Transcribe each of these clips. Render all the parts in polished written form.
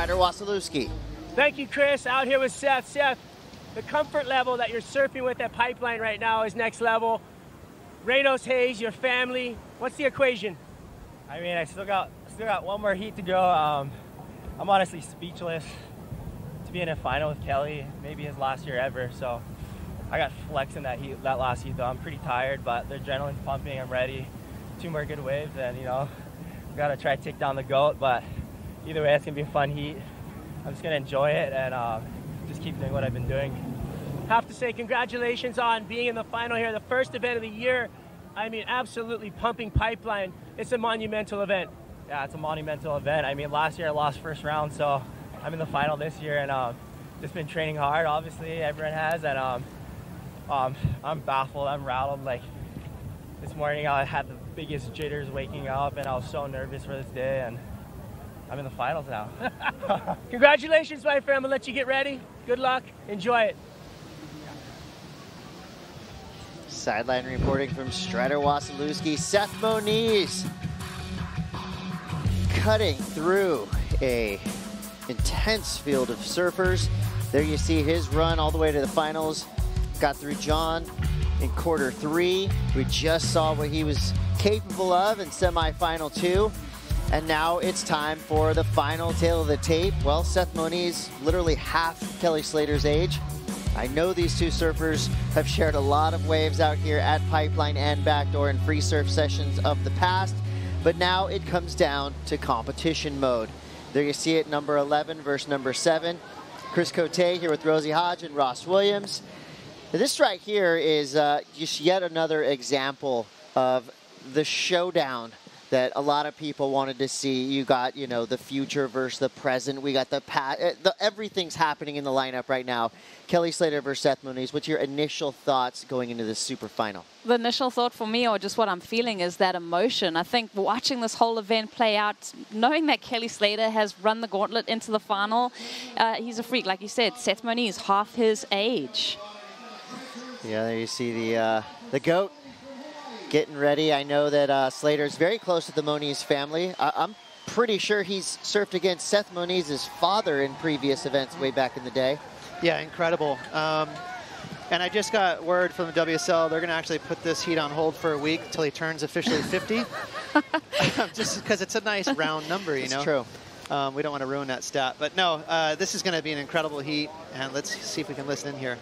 Strider Wasilewski. Thank you, Chris. Out here with Seth. Seth, the comfort level that you're surfing with at Pipeline right now is next level. Reynos Hayes, your family, what's the equation? I mean, I still got one more heat to go. I'm honestly speechless to be in a final with Kelly, maybe his last year ever. So I got flexed in that last heat though. I'm pretty tired, but the adrenaline's pumping. I'm ready. 2 more good waves, and you know, gotta try to take down the goat. But either way, it's gonna be a fun heat. I'm just gonna enjoy it and just keep doing what I've been doing. Have to say congratulations on being in the final here, the first event of the year. I mean, absolutely pumping Pipeline. It's a monumental event. Yeah, it's a monumental event. I mean, last year I lost first round, so I'm in the final this year, and just been training hard. Obviously, everyone has, and I'm baffled. I'm rattled. Like this morning, I had the biggest jitters waking up, and I was so nervous for this day, and I'm in the finals now. Congratulations, my friend. I'm gonna let you get ready. Good luck. Enjoy it. Sideline reporting from Strider Wasilewski. Seth Moniz cutting through a intense field of surfers. There you see his run all the way to the finals. Got through John in quarter 3. We just saw what he was capable of in semifinal 2. And now it's time for the final tail of the tape. Well, Seth Moniz, literally half Kelly Slater's age. I know these two surfers have shared a lot of waves out here at Pipeline and Backdoor and free surf sessions of the past, but now it comes down to competition mode. There you see it, number 11 versus number 7. Chris Cote here with Rosie Hodge and Ross Williams. This right here is just yet another example of the showdown that a lot of people wanted to see. You got, you know, the future versus the present. We got the past. Everything's happening in the lineup right now. Kelly Slater versus Seth Moniz. What's your initial thoughts going into this super final? The initial thought for me, or just what I'm feeling, is that emotion. I think watching this whole event play out, knowing that Kelly Slater has run the gauntlet into the final, he's a freak. Like you said, Seth Moniz, half his age. Yeah, there you see the GOAT getting ready. I know that Slater's very close to the Moniz family. I'm pretty sure he's surfed against Seth Moniz's father in previous events way back in the day. Yeah, incredible. And I just got word from the WSL, they're going to actually put this heat on hold for a week until he turns officially 50. Just because it's a nice round number, you know. It's true. We don't want to ruin that stat. But no, this is going to be an incredible heat. And let's see if we can listen in here.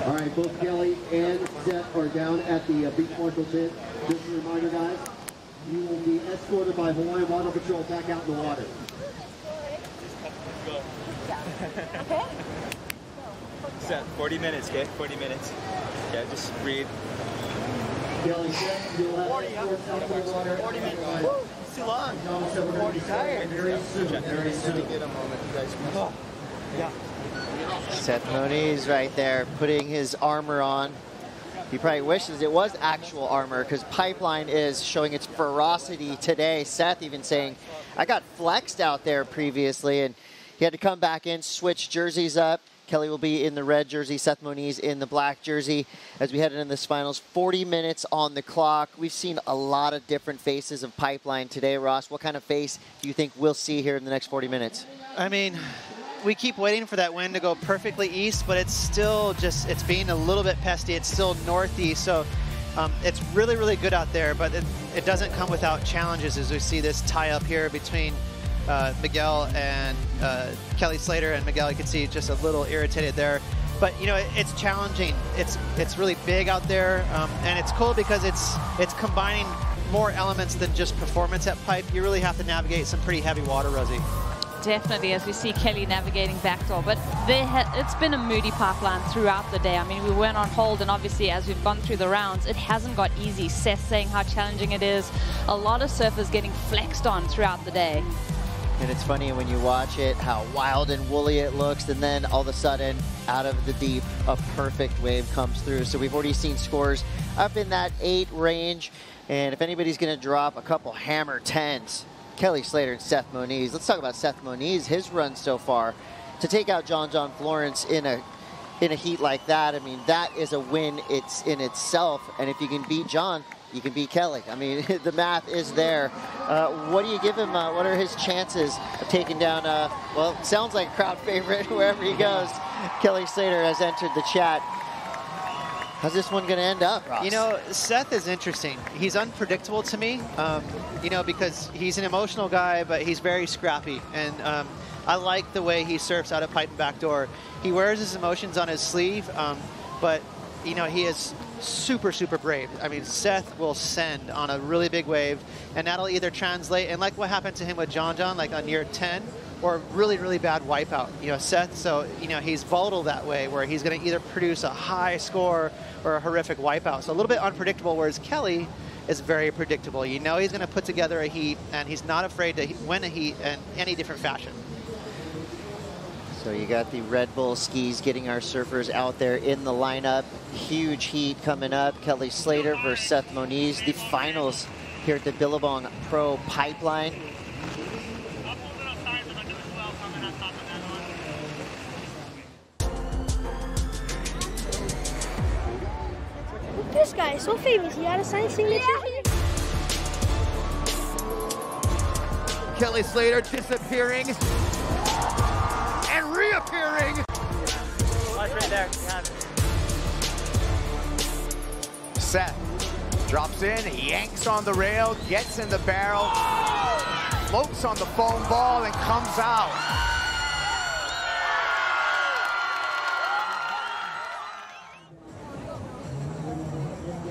All right, both Kelly and Seth are down at the beach marshal tent. Just a reminder, guys, you will be escorted by Hawaiian Water Patrol back out in the water. Okay. Seth, 40 minutes, okay? 40 minutes. Yeah, just breathe. Kelly, Seth, you'll have 40 minutes. 40 minutes. Woo, it's too long. I'm 40 tired. Very soon. Very soon. Get a moment, you guys. Yeah. Seth Moniz right there putting his armor on. He probably wishes it was actual armor because Pipeline is showing its ferocity today. Seth even saying, I got flexed out there previously, and he had to come back in, switch jerseys up. Kelly will be in the red jersey, Seth Moniz in the black jersey as we head into this finals. 40 minutes on the clock. We've seen a lot of different faces of Pipeline today. Ross, what kind of face do you think we'll see here in the next 40 minutes? I mean, we keep waiting for that wind to go perfectly east, but it's still just, it's being a little bit pesty. It's still northeast, so it's really, really good out there, but it doesn't come without challenges as we see this tie up here between Miguel and Kelly Slater. And Miguel, you can see just a little irritated there. But, you know, it's challenging. It's really big out there, and it's cool because it's combining more elements than just performance at pipe. You really have to navigate some pretty heavy water, Rosie. Definitely, as we see Kelly navigating backdoor, but it's been a moody Pipeline throughout the day. I mean, we went on hold, and obviously as we've gone through the rounds, it hasn't got easy. Seth saying how challenging it is. A lot of surfers getting flexed on throughout the day. And it's funny when you watch it, how wild and woolly it looks, and then all of a sudden, out of the deep, a perfect wave comes through. So we've already seen scores up in that 8 range, and if anybody's going to drop a couple hammer 10s, Kelly Slater and Seth Moniz. Let's talk about Seth Moniz, his run so far to take out John Florence in a in a heat like that, I mean, that is a win it's in itself. And if you can beat John, you can beat Kelly. I mean, the math is there. What do you give him? What are his chances of taking down, well, it sounds like a crowd favorite wherever he goes. Kelly Slater has entered the chat. How's this one going to end up, Ross? You know, Seth is interesting. He's unpredictable to me, you know, because he's an emotional guy, but he's very scrappy. And I like the way he surfs out of pipe and backdoor. He wears his emotions on his sleeve, but, you know, he is super, super brave. I mean, Seth will send on a really big wave, and that'll either translate, and like what happened to him with John, like on near 10, or really, really bad wipeout. You know, Seth, so, you know, he's volatile that way, where he's going to either produce a high score or a horrific wipeout. So a little bit unpredictable, whereas Kelly is very predictable. You know he's going to put together a heat, and he's not afraid to win a heat in any different fashion. So you got the Red Bull skis getting our surfers out there in the lineup. Huge heat coming up. Kelly Slater versus Seth Moniz. The finals here at the Billabong Pro Pipeline. This guy is so famous. He had a signed signature. Kelly Slater disappearing and reappearing. Watch right there. Yeah. Seth drops in, yanks on the rail, gets in the barrel, floats on the foam ball, and comes out.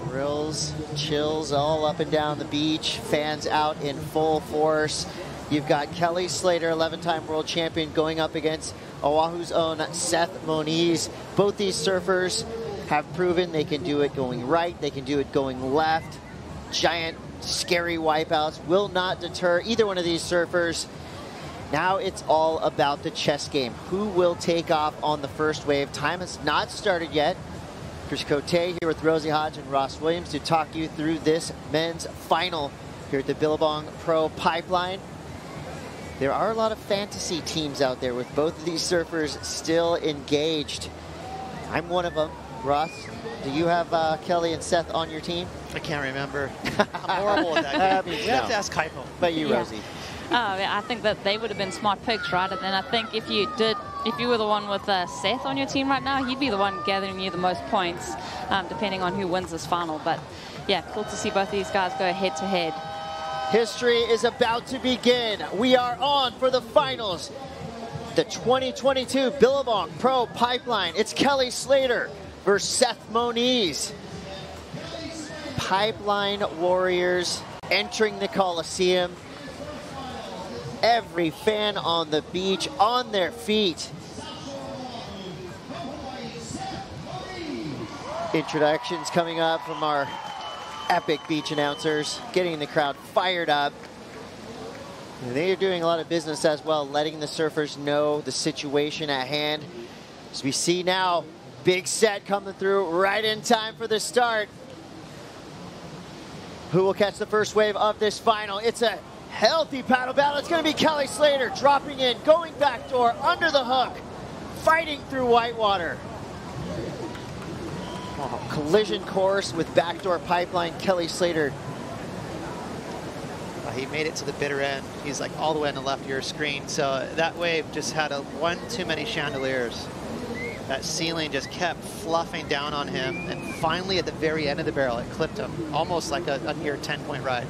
Grills, chills all up and down the beach. Fans out in full force. You've got Kelly Slater, 11-time world champion, going up against Oahu's own Seth Moniz. Both these surfers have proven they can do it going right, they can do it going left. Giant, scary wipeouts will not deter either one of these surfers. Now it's all about the chess game. Who will take off on the first wave? Time has not started yet. Chris Cote here with Rosie Hodge and Ross Williams to talk you through this men's final here at the Billabong Pro Pipeline. There are a lot of fantasy teams out there with both of these surfers still engaged. I'm one of them. Ross, do you have Kelly and Seth on your team? I can't remember. I'm horrible at that game. We have to ask Kaipo. But you, Rosie. I think that they would have been smart picks, right? And then I think if you were the one with Seth on your team right now, he'd be the one gathering you the most points, depending on who wins this final. But yeah, cool to see both of these guys go head to head. History is about to begin. We are on for the finals. The 2022 Billabong Pro Pipeline. It's Kelly Slater versus Seth Moniz. Pipeline warriors entering the Coliseum. Every fan on the beach on their feet. Introductions coming up from our epic beach announcers, getting the crowd fired up. And they are doing a lot of business as well, letting the surfers know the situation at hand. As we see now, big set coming through right in time for the start. Who will catch the first wave of this final? It's a healthy paddle battle. It's going to be Kelly Slater dropping in, going backdoor, under the hook, fighting through whitewater. Oh, collision course with backdoor pipeline. Kelly Slater. He made it to the bitter end. He's like all the way on the left of your screen. So that wave just had one too many chandeliers. That ceiling just kept fluffing down on him. And finally at the very end of the barrel, it clipped him. Almost like a near 10-point ride.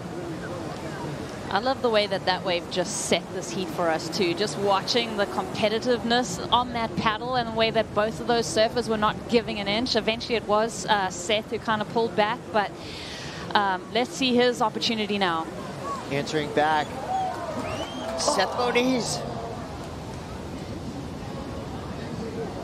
I love the way that wave just set this heat for us too. Just watching the competitiveness on that paddle and the way that both of those surfers were not giving an inch. Eventually it was Seth who kind of pulled back, but let's see his opportunity now. Answering back, Seth Moniz.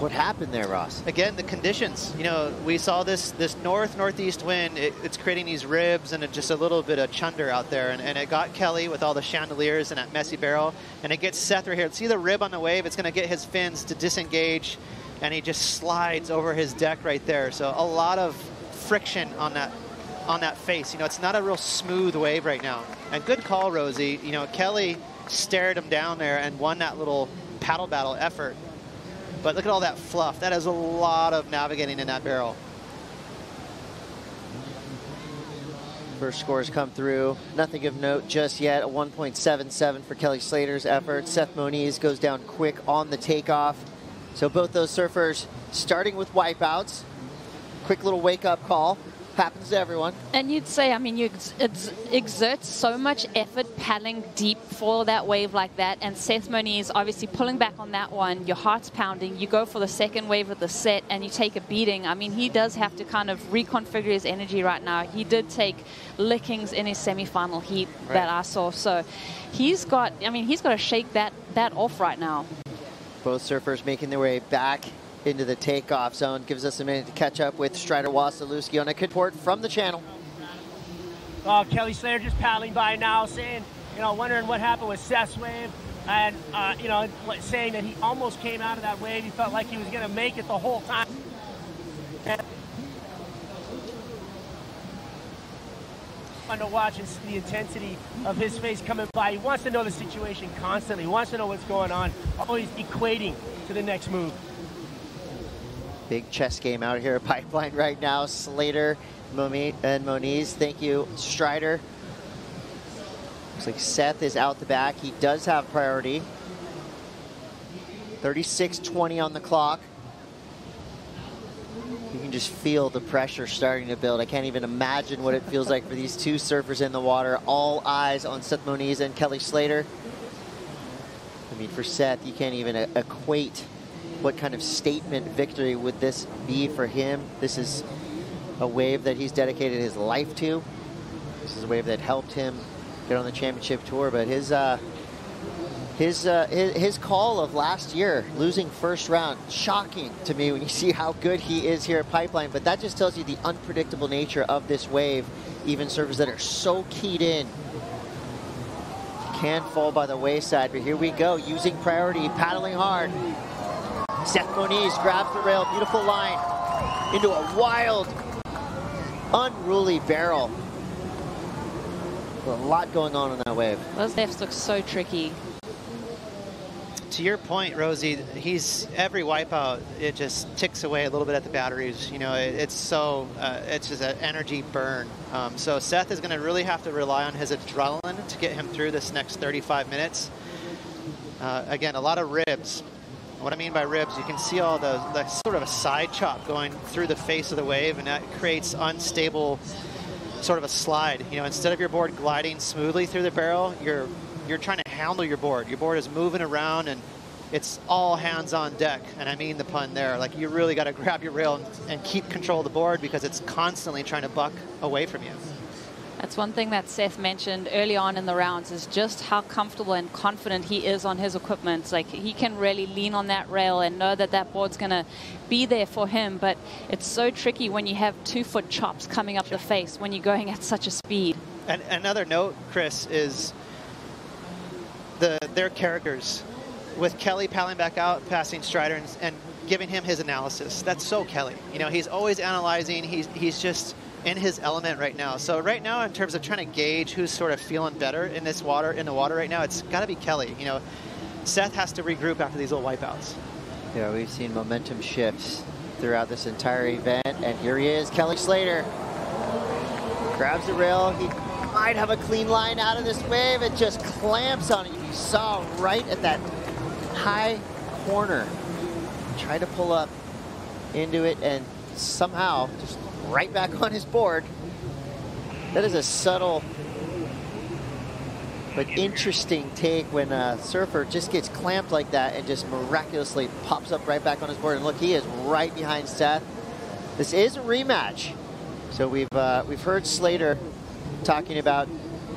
What happened there, Ross? Again, the conditions. You know, we saw this northeast wind. It's creating these ribs and just a little bit of chunder out there. And it got Kelly with all the chandeliers and that messy barrel. And it gets Seth right here. See the rib on the wave? It's going to get his fins to disengage. And he just slides over his deck right there. So a lot of friction on that face. You know, it's not a real smooth wave right now. And good call, Rosie. You know, Kelly stared him down there and won that little paddle battle effort. But look at all that fluff. That is a lot of navigating in that barrel. First scores come through. Nothing of note just yet. A 1.77 for Kelly Slater's effort. Seth Moniz goes down quick on the takeoff. So both those surfers starting with wipeouts. Quick little wake-up call. Happens to everyone. And you'd say, I mean, you exert so much effort paddling deep for that wave like that. And Seth Moniz obviously pulling back on that one. Your heart's pounding. You go for the second wave of the set and you take a beating. I mean, he does have to kind of reconfigure his energy right now. He did take lickings in his semifinal heat that I saw. So he's got, I mean, he's got to shake that off right now. Both surfers making their way back into the takeoff zone. Gives us a minute to catch up with Strider Wasilewski on a report from the channel. Oh, Kelly Slater just paddling by now, saying, you know, wondering what happened with Seth's wave, and you know, saying that he almost came out of that wave. He felt like he was going to make it the whole time. Fun to watch and see the intensity of his face coming by. He wants to know the situation constantly. He wants to know what's going on. Always equating to the next move. Big chess game out here at Pipeline right now. Slater and Moniz. Thank you, Strider. Looks like Seth is out the back. He does have priority. 36:20 on the clock. You can just feel the pressure starting to build. I can't even imagine what it feels like for these two surfers in the water. All eyes on Seth Moniz and Kelly Slater. I mean, for Seth, you can't even equate what kind of statement victory would this be for him. This is a wave that he's dedicated his life to. This is a wave that helped him get on the championship tour. But his call of last year, losing first round, shocking to me when you see how good he is here at Pipeline. But that just tells you the unpredictable nature of this wave. Even surfers that are so keyed in can fall by the wayside. But here we go, using priority, paddling hard. Seth Moniz grabs the rail, beautiful line into a wild, unruly barrel. A lot going on that wave. Those lefts look so tricky. To your point, Rosie, every wipeout, it just ticks away a little bit at the batteries. You know, it's just an energy burn. So Seth is going to really have to rely on his adrenaline to get him through this next 35 minutes. Again, a lot of ribs. What I mean by ribs, you can see all the sort of a side chop going through the face of the wave, and that creates unstable sort of a slide. You know, instead of your board gliding smoothly through the barrel, you're trying to handle your board. Your board is moving around, and it's all hands on deck. And I mean the pun there. Like, you really got to grab your rail and keep control of the board because it's constantly trying to buck away from you. That's one thing that Seth mentioned early on in the rounds, is just how comfortable and confident he is on his equipment. Like, he can really lean on that rail and know that that board's going to be there for him. But it's so tricky when you have 2-foot chops coming up the face when you're going at such a speed. And another note, Chris, is their characters. With Kelly paddling back out, passing Strider and giving him his analysis. That's so Kelly. You know, he's always analyzing. He's just in his element right now. So right now, in terms of trying to gauge who's sort of feeling better in the water right now, it's got to be Kelly. You know, Seth has to regroup after these little wipeouts. Yeah, we've seen momentum shifts throughout this entire event, and here he is, Kelly Slater. Grabs the rail. He might have a clean line out of this wave. It just clamps on it. You saw right at that high corner. Try to pull up into it, and somehow just right back on his board. That is a subtle but interesting take when a surfer just gets clamped like that and just miraculously pops up right back on his board. And look, he is right behind Seth. This is a rematch. So we've heard Slater talking about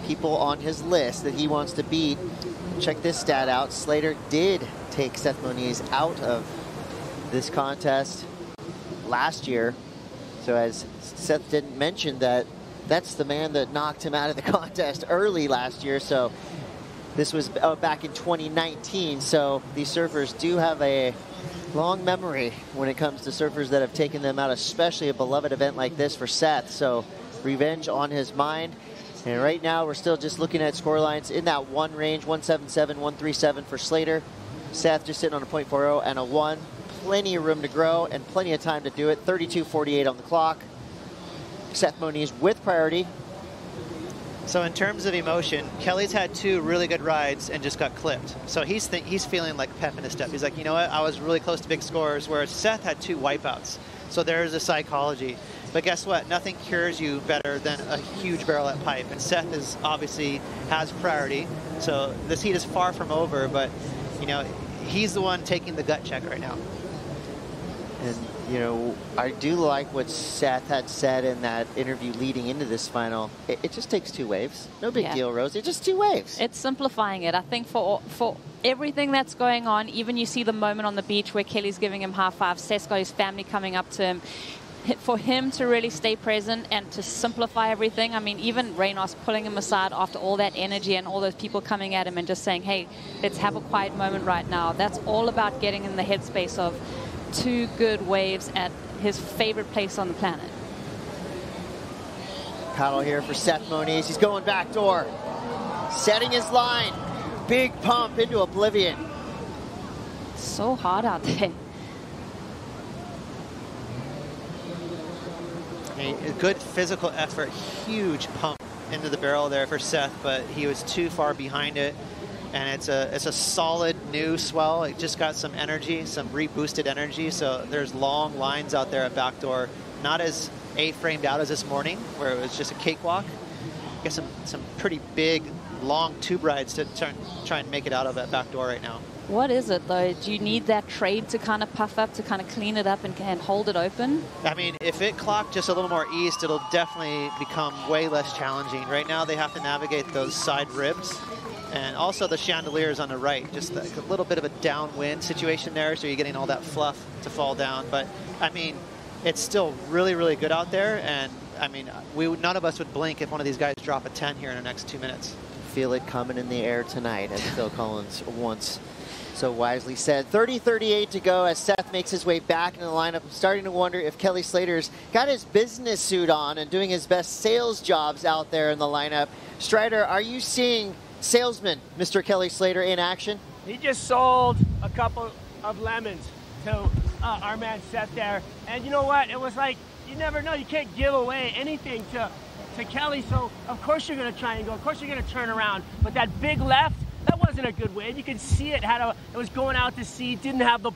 people on his list that he wants to beat. Check this stat out. Slater did take Seth Moniz out of this contest last year. So as Seth didn't mention that, that's the man that knocked him out of the contest early last year. So this was back in 2019. So these surfers do have a long memory when it comes to surfers that have taken them out, especially a beloved event like this for Seth. So revenge on his mind. And right now we're still just looking at score lines in that 1 range, 177, 137 for Slater. Seth just sitting on a .40 and a 1. plenty of room to grow and plenty of time to do it. 32:48 on the clock. Seth Moniz with priority. So in terms of emotion, Kelly's had 2 really good rides and just got clipped. So he's feeling like pep in his step. He's like, you know what, I was really close to big scores, whereas Seth had 2 wipeouts. So there's a psychology. But guess what? Nothing cures you better than a huge barrel at pipe. And Seth is obviously has priority. So this heat is far from over, but you know, he's the one taking the gut check right now. And, you know, I do like what Seth had said in that interview leading into this final. It just takes 2 waves. No big deal, Rosie. Just 2 waves. It's simplifying it. I think for everything that's going on, even you see the moment on the beach where Kelly's giving him high fives, Seth's got his family coming up to him. For him to really stay present and to simplify everything, I mean, even Reynos pulling him aside after all that energy and all those people coming at him and just saying, hey, let's have a quiet moment right now. That's all about getting in the headspace of 2 good waves at his favorite place on the planet. Paddle here for Seth Moniz. He's going backdoor. Setting his line. Big pump into oblivion. So hard out there. A good physical effort, huge pump into the barrel there for Seth, but he was too far behind it. And it's a solid new swell. It just got some energy, some reboosted energy. So there's long lines out there at backdoor, not as A-framed out as this morning, where it was just a cakewalk. Get some pretty big, long tube rides to try and make it out of that backdoor right now. What is it, though? Do you need that trade to kind of puff up, to kind of clean it up and hold it open? I mean, if it clocked just a little more east, it'll definitely become way less challenging. Right now, they have to navigate those side ribs. And also the chandeliers on the right, just like a little bit of a downwind situation there, so you're getting all that fluff to fall down. But, I mean, it's still really, really good out there. And, I mean, none of us would blink if one of these guys drop a 10 here in the next 2 minutes. Feel it coming in the air tonight, as Phil Collins once so wisely said. 30:38 to go as Seth makes his way back into the lineup. I'm starting to wonder if Kelly Slater's got his business suit on and doing his best sales jobs out there in the lineup. Strider, are you seeing salesman Mr. Kelly Slater in action? He just sold a couple of lemons to our man Seth there. And you know what? It was like, you never know. You can't give away anything to Kelly. So, of course, you're going to try and go. Of course, you're going to turn around. But that big left, that wasn't a good wave. You could see it. It was going out to sea. Didn't have the...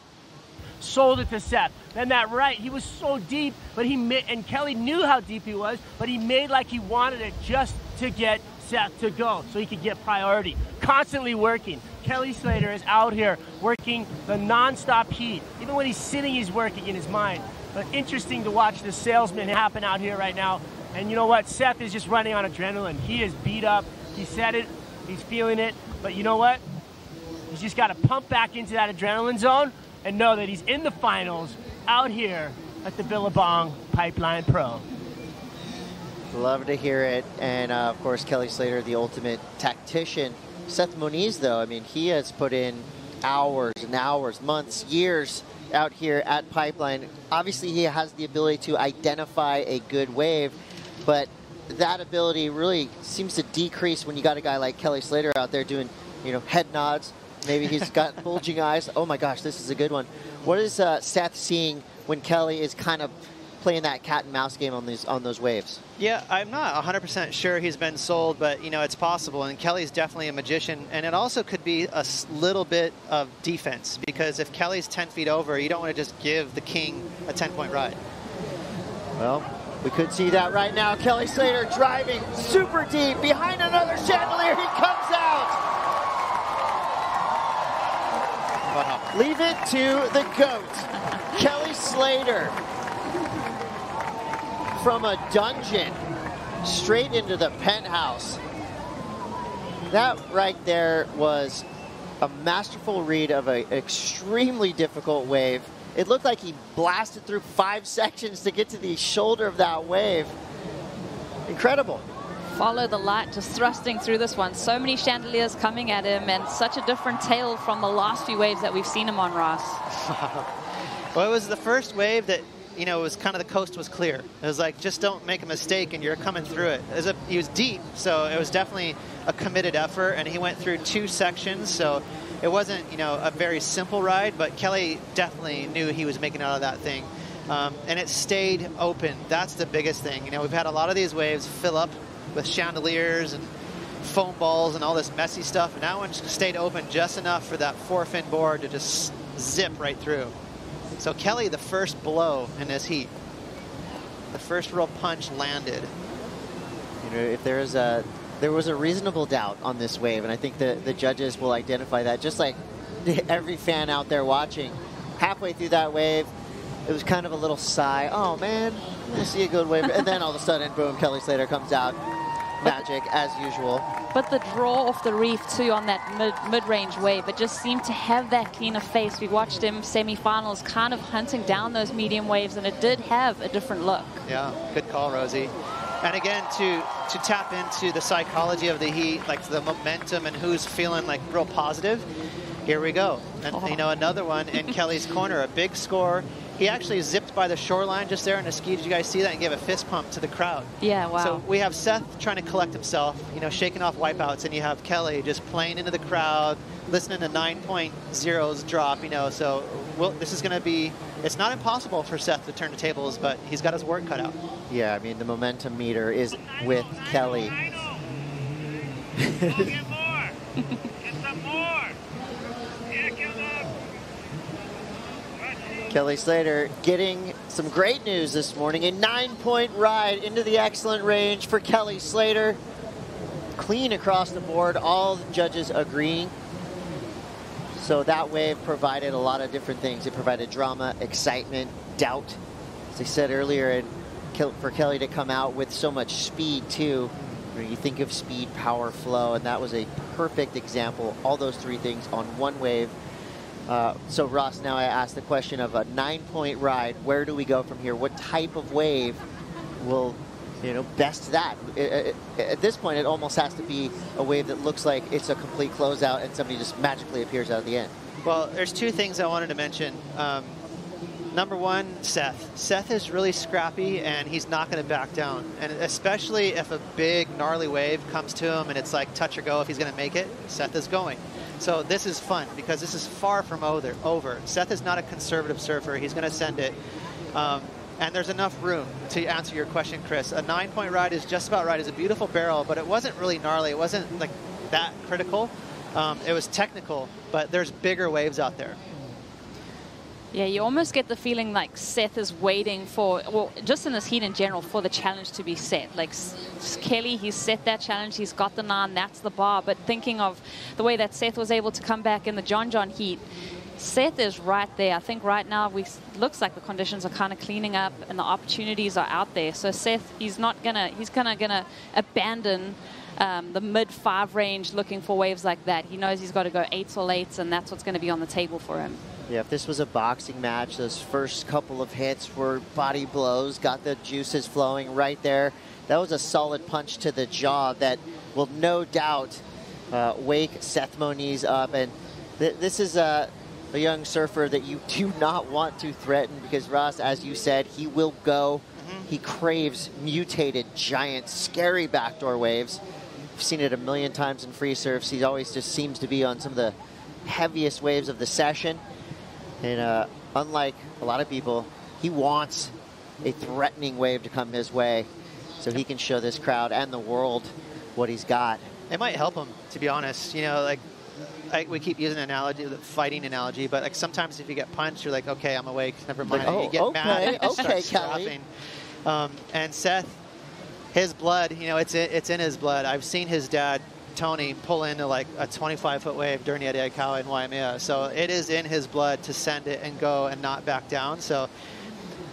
Sold it to Seth. Then that right, he was so deep, but and Kelly knew how deep he was, but he made like he wanted it just to get Seth to go so he could get priority. Constantly working. Kelly Slater is out here working the non-stop heat. Even when he's sitting, he's working in his mind. But interesting to watch the salesman happen out here right now. And you know what? Seth is just running on adrenaline. He is beat up. He said it. He's feeling it. But you know what? He's just got to pump back into that adrenaline zone and know that he's in the finals out here at the Billabong Pipeline Pro. Love to hear it. And, of course, Kelly Slater, the ultimate tactician. Seth Moniz, though, I mean, he has put in hours and hours, months, years out here at Pipeline. Obviously, he has the ability to identify a good wave, but that ability really seems to decrease when you got a guy like Kelly Slater out there doing, you know, head nods. Maybe he's got bulging eyes. Oh, my gosh, this is a good one. What is Seth seeing when Kelly is kind of playing that cat and mouse game on those waves? Yeah, I'm not 100% sure he's been sold, but, you know, it's possible. And Kelly's definitely a magician. And it also could be a little bit of defense, because if Kelly's 10 feet over, you don't want to just give the king a 10-point ride. Well, we could see that right now. Kelly Slater driving super deep behind another chandelier. He comes out. Wow. Leave it to the GOAT, Kelly Slater. From a dungeon straight into the penthouse. That right there was a masterful read of an extremely difficult wave. It looked like he blasted through 5 sections to get to the shoulder of that wave. Incredible. Follow the light, just thrusting through this one. So many chandeliers coming at him, and such a different tail from the last few waves that we've seen him on, Ross. Well, it was the first wave that, you know, it was kind of the coast was clear. It was like, just don't make a mistake and you're coming through it. He was deep, so it was definitely a committed effort, and he went through 2 sections, so It wasn't, you know, a very simple ride, but Kelly definitely knew he was making out of that thing. And it stayed open. That's the biggest thing. You know, we've had a lot of these waves fill up with chandeliers and foam balls and all this messy stuff, and that one stayed open just enough for that four-fin board to just zip right through. So Kelly, the first blow in this heat, the first real punch landed. You know, if there was a reasonable doubt on this wave, and I think the judges will identify that, just like every fan out there watching. Halfway through that wave, it was kind of a little sigh. Oh man, I'm gonna see a good wave, and then all of a sudden, boom, Kelly Slater comes out. Magic as usual. But the draw off the reef too on that mid-range wave, it just seemed to have that cleaner face. We watched him semifinals kind of hunting down those medium waves, and it did have a different look. Yeah, good call, Rosie. And again, to tap into the psychology of the heat, like the momentum and who's feeling like real positive, here we go. And you know, another one in Kelly's corner, a big score. He actually zipped by the shoreline just there in a ski. Did you guys see that? And gave a fist pump to the crowd. Yeah, wow. So we have Seth trying to collect himself, you know, shaking off wipeouts, and you have Kelly just playing into the crowd, listening to 9.0s drop, you know. So this is going to be, it's not impossible for Seth to turn the tables, but he's got his work cut out. Yeah, I mean, the momentum meter is with Kelly. Get more. Get some more. Yeah, get up. Kelly Slater getting some great news this morning. A 9-point ride into the excellent range for Kelly Slater. Clean across the board, all the judges agreeing. So that wave provided a lot of different things. It provided drama, excitement, doubt. As I said earlier, and for Kelly to come out with so much speed too. You think of speed, power, flow, and that was a perfect example. All those three things on one wave. So Ross, now I ask the question of a 9-point ride. Where do we go from here? What type of wave will, you know, best that? At this point, it almost has to be a wave that looks like it's a complete closeout and somebody just magically appears out of the end. Well, there's two things I wanted to mention. Number one, Seth. Seth is really scrappy, and he's not going to back down. And especially if a big, gnarly wave comes to him and it's like touch or go if he's going to make it, Seth is going. So this is fun because this is far from over. Seth is not a conservative surfer. He's going to send it. And there's enough room to answer your question, Chris. A 9-point ride is just about right. It's a beautiful barrel, but it wasn't really gnarly. It wasn't like that critical. It was technical, but there's bigger waves out there. Yeah, you almost get the feeling like Seth is waiting for, well, just in this heat in general, for the challenge to be set. Like Kelly, he's set that challenge, he's got the 9, that's the bar. But thinking of the way that Seth was able to come back in the John heat, Seth is right there. I think right now looks like the conditions are kind of cleaning up and the opportunities are out there. So Seth, he's gonna abandon the mid-5 range looking for waves like that. He knows he's got to go 8s or 8s, and that's what's going to be on the table for him. Yeah, if this was a boxing match, those first couple of hits were body blows, got the juices flowing right there. That was a solid punch to the jaw that will no doubt wake Seth Moniz up. And this is a young surfer that you do not want to threaten because, Ross, as you said, he will go. He craves mutated, giant, scary backdoor waves. I've seen it a million times in free surfs. He always just seems to be on some of the heaviest waves of the session. And unlike a lot of people, he wants a threatening wave to come his way so he can show this crowd and the world what he's got. It might help him, to be honest. You know, like we keep using an analogy, the fighting analogy, but like sometimes if you get punched, you're like, okay, I'm awake, never mind. Like, oh, you get mad, and okay, start Kelly. And Seth, his blood, you know, it's in his blood. I've seen his dad, Tony, pull into like a 25-foot wave during the Eddie Aikau in Waimea. So it is in his blood to send it and go and not back down. So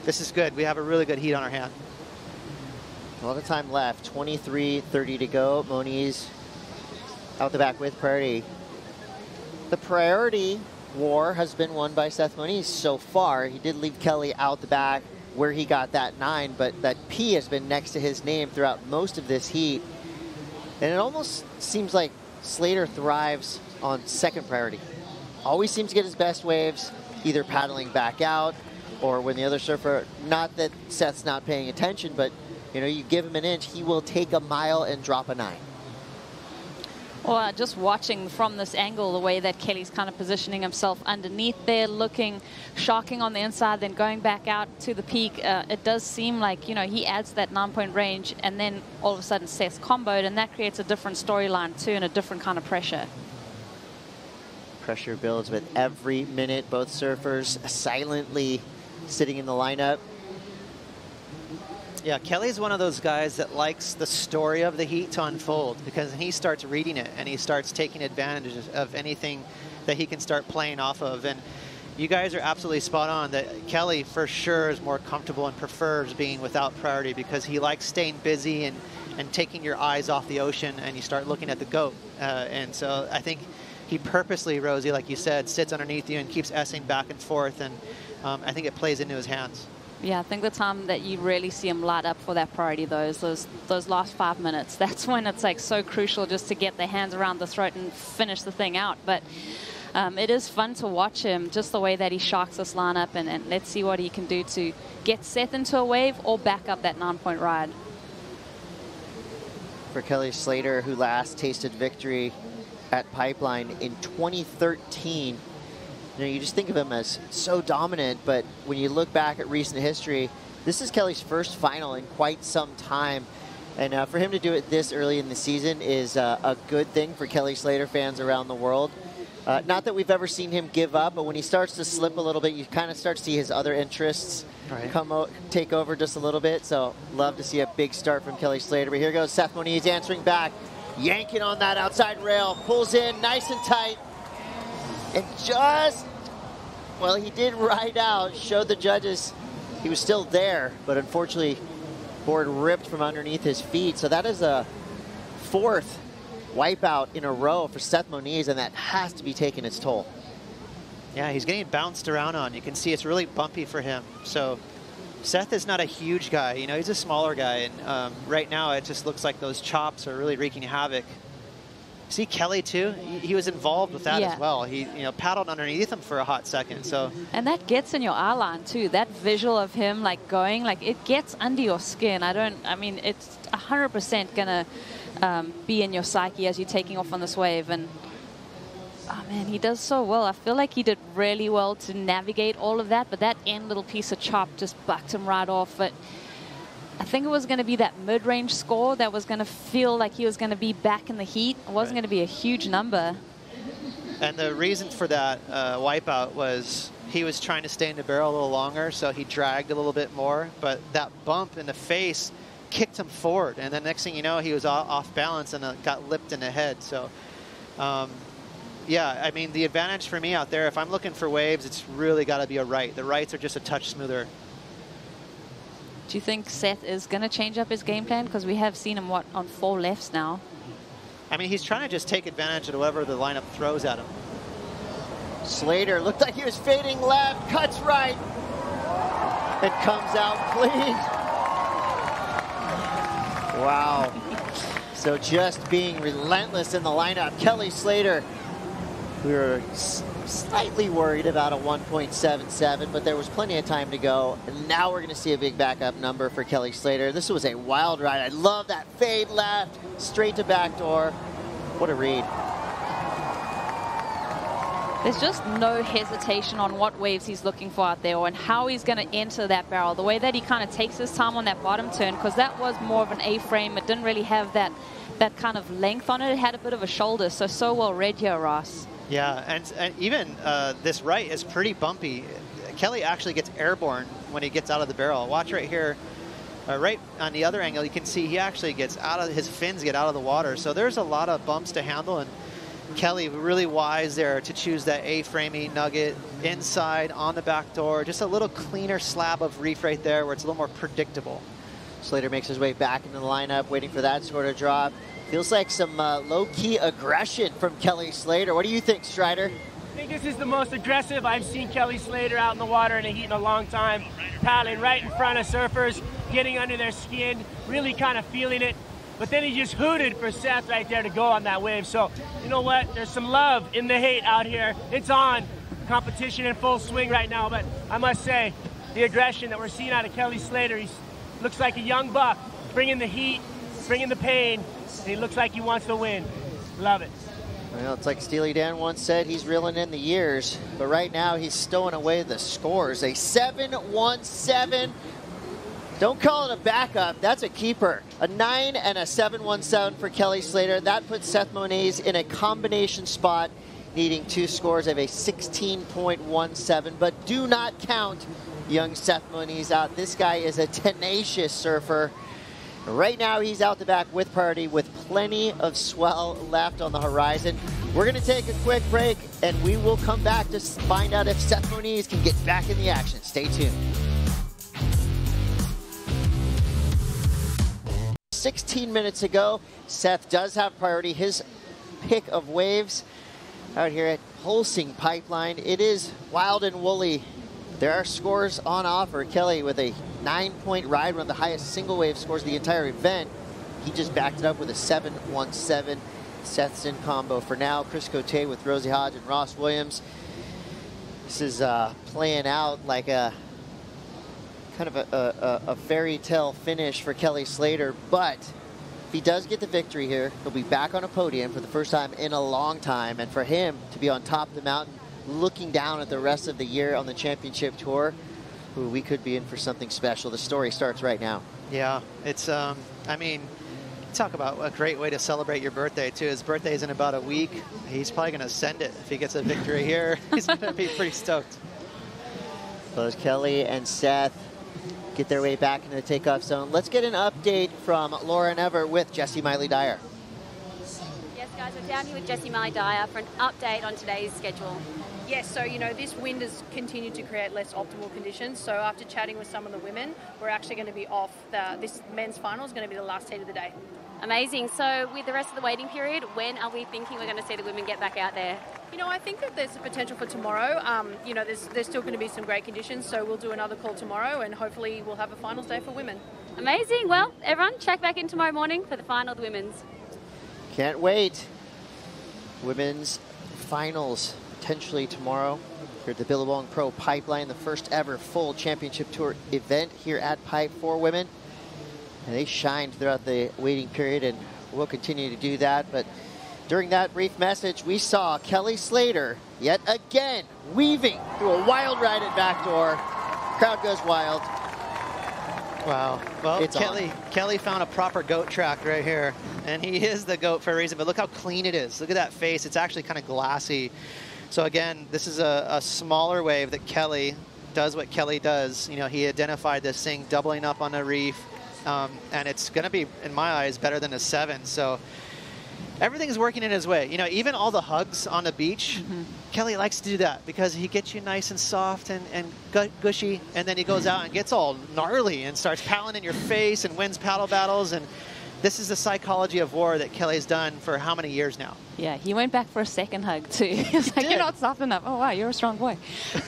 this is good. We have a really good heat on our hand. A lot of time left. 23:30 to go. Moniz out the back with priority. The priority war has been won by Seth Moniz so far. He did leave Kelly out the back where he got that 9, but that P has been next to his name throughout most of this heat. And it almost seems like Slater thrives on second priority. Always seems to get his best waves, either paddling back out or when the other surfer, not that Seth's not paying attention, but you know, you give him an inch, he will take a mile and drop a 9. Well, just watching from this angle, the way that Kelly's kind of positioning himself underneath there, looking, sharking on the inside, then going back out to the peak, it does seem like, you know, he adds that 9-point range, and then all of a sudden Seth's comboed, and that creates a different storyline too, and a different kind of pressure. Pressure builds with every minute. Both surfers silently sitting in the lineup. Yeah, Kelly's one of those guys that likes the story of the heat to unfold, because he starts reading it and he starts taking advantage of anything that he can start playing off of. And you guys are absolutely spot on that Kelly for sure is more comfortable and prefers being without priority, because he likes staying busy and taking your eyes off the ocean and you start looking at the goat. And so I think he purposely, Rosie, like you said, sits underneath you and keeps S-ing back and forth. And I think it plays into his hands. Yeah, I think the time that you really see him light up for that priority, though, is those last 5 minutes. That's when it's like so crucial just to get their hands around the throat and finish the thing out. But it is fun to watch him, just the way that he sharks this lineup, and let's see what he can do to get Seth into a wave or back up that 9-point ride. For Kelly Slater, who last tasted victory at Pipeline in 2013, you know, you just think of him as so dominant, but when you look back at recent history, this is Kelly's first final in quite some time. And for him to do it this early in the season is a good thing for Kelly Slater fans around the world. Not that we've ever seen him give up, but when he starts to slip a little bit, you kind of start to see his other interests take over just a little bit. So love to see a big start from Kelly Slater. But here goes Seth Moniz answering back, yanking on that outside rail, pulls in nice and tight. And just, well, he did ride out, showed the judges he was still there, but unfortunately, board ripped from underneath his feet. So that is a 4th wipeout in a row for Seth Moniz, and that has to be taking its toll. Yeah, he's getting bounced around on. You can see it's really bumpy for him. So Seth is not a huge guy. You know, he's a smaller guy, and right now it just looks like those chops are really wreaking havoc. See Kelly too, he was involved with that as well. He, you know, paddled underneath him for a hot second. So, and that gets in your eye line too. That visual of him like going, like it gets under your skin. I mean, it's 100% gonna be in your psyche as you're taking off on this wave. And oh man, he does so well. I feel like he did really well to navigate all of that, but that end little piece of chop just bucked him right off. But I think it was going to be that mid-range score that was going to feel like he was going to be back in the heat. It wasn't going to be a huge number. And the reason for that wipeout was he was trying to stay in the barrel a little longer, so he dragged a little bit more. But that bump in the face kicked him forward, and the next thing you know, he was off balance and got lipped in the head. So, yeah, I mean, the advantage for me out there, if I'm looking for waves, it's really got to be a right. The rights are just a touch smoother. Do you think Seth is going to change up his game plan? Because we have seen him, what, on 4 lefts now? I mean, he's trying to just take advantage of whatever the lineup throws at him. Slater looked like he was fading left, cuts right, and comes out clean. Wow. So just being relentless in the lineup. Kelly Slater, we were slightly worried about a 1.77, but there was plenty of time to go. And now we're going to see a big backup number for Kelly Slater. This was a wild ride. I love that fade left, straight to backdoor. What a read. There's just no hesitation on what waves he's looking for out there and how he's going to enter that barrel. The way that he kind of takes his time on that bottom turn, because that was more of an A-frame. It didn't really have that kind of length on it. It had a bit of a shoulder, so well read here, Ross. Yeah, and even this right is pretty bumpy. Kelly actually gets airborne when he gets out of the barrel. Watch right here. Right on the other angle, you can see he actually gets out of, his fins get out of the water. So there's a lot of bumps to handle, and Kelly really wise there to choose that A-framey nugget inside on the back door. Just a little cleaner slab of reef right there where it's a little more predictable. Slater makes his way back into the lineup, waiting for that sort of drop. Feels like some low-key aggression from Kelly Slater. What do you think, Strider? I think this is the most aggressive I've seen Kelly Slater out in the water in the heat in a long time. Paddling right in front of surfers, getting under their skin, really kind of feeling it. But then he just hooted for Seth right there to go on that wave. So, you know what? There's some love in the hate out here. It's on. Competition in full swing right now. But I must say, the aggression that we're seeing out of Kelly Slater, he looks like a young buck, bringing the heat, bringing the pain. And he looks like he wants to win. Love it. Well, it's like Steely Dan once said, he's reeling in the years, but right now he's stowing away the scores. A 7-1-7. Don't call it a backup, that's a keeper. A 9 and a 7-1-7 for Kelly Slater. That puts Seth Moniz in a combination spot, needing 2 scores of a 16.17. But do not count young Seth Moniz out. This guy is a tenacious surfer. Right now, he's out the back with priority with plenty of swell left on the horizon. We're going to take a quick break, and we will come back to find out if Seth Moniz can get back in the action. Stay tuned. 16 minutes ago, Seth does have priority. His pick of waves out here at Billabong Pipeline. It is wild and woolly. There are scores on offer. Kelly with a 9-point ride, one of the highest single wave scores of the entire event. He just backed it up with a 7-1-7. Seth's in combo for now. Chris Cote with Rosie Hodge and Ross Williams. This is playing out like a kind of a fairy tale finish for Kelly Slater, but if he does get the victory here, he'll be back on a podium for the first time in a long time, and for him to be on top of the mountain looking down at the rest of the year on the championship tour, we could be in for something special. The story starts right now. Yeah, it's, I mean, talk about a great way to celebrate your birthday, too. His birthday is in about a week. He's probably going to send it if he gets a victory here. He's going to be pretty stoked. Both Kelly and Seth get their way back into the takeoff zone. Let's get an update from Laura Never with Jessie Miley-Dyer. Yes, guys, we're down here with Jessie Miley-Dyer for an update on today's schedule. Yes, so this wind has continued to create less optimal conditions. So after chatting with some of the women, we're actually going to be off. This men's final is going to be the last heat of the day. Amazing. So with the rest of the waiting period, when are we thinking we're going to see the women get back out there? I think that there's a potential for tomorrow. There's still going to be some great conditions, so we'll do another call tomorrow, and hopefully we'll have a finals day for women. Amazing. Well, everyone, check back in tomorrow morning for the final of the women's. Can't wait. Women's finals potentially tomorrow here at the Billabong Pro Pipeline, the first ever full championship tour event here at Pipe for women. And they shined throughout the waiting period, and will continue to do that. But during that brief message, we saw Kelly Slater yet again weaving through a wild ride at backdoor. Crowd goes wild. Wow. Well, Kelly found a proper goat track right here, and he is the goat for a reason. But look how clean it is. Look at that face. It's actually kind of glassy. So again, this is a smaller wave that Kelly does what Kelly does. He identified this thing doubling up on a reef, and it's going to be, in my eyes, better than a 7. So everything's working in his way. Even all the hugs on the beach, Kelly likes to do that because he gets you nice and soft and gushy, and then he goes out and gets all gnarly and starts paddling in your face and wins paddle battles. And this is the psychology of war that Kelly's done for how many years now? Yeah, he went back for a second hug too. He was like, "You're not soft enough." Oh wow, you're a strong boy.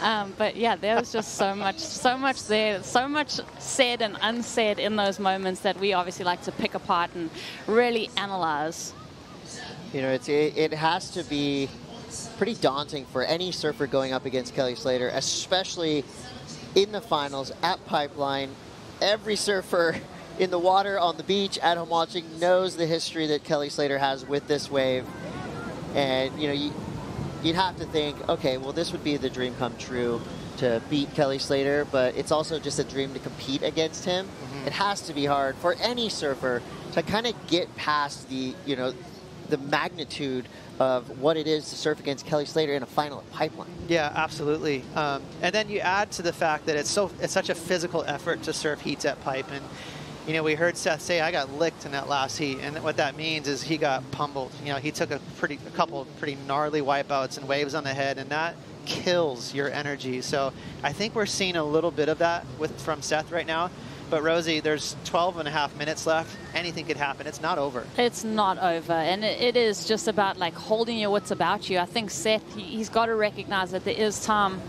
But yeah, there was just so much there, so much said and unsaid in those moments that we obviously like to pick apart and really analyze. It has to be pretty daunting for any surfer going up against Kelly Slater, especially in the finals at Pipeline. Every surfer in the water, on the beach, at home watching, knows the history that Kelly Slater has with this wave. And, you'd have to think, okay, well, this would be the dream come true to beat Kelly Slater, but it's also just a dream to compete against him. It has to be hard for any surfer to kind of get past the magnitude of what it is to surf against Kelly Slater in a final at Pipeline. Yeah, absolutely. And then you add to the fact that it's such a physical effort to surf heats at Pipe. And we heard Seth say, I got licked in that last heat. And what that means is he got pummeled. He took a couple pretty gnarly wipeouts and waves on the head, and that kills your energy. So I think we're seeing a little bit of that from Seth right now. But Rosie, there's 12.5 minutes left. Anything could happen. It's not over. It's not over, and it is just about like holding your wits about you. I think Seth, he's got to recognize that there is time.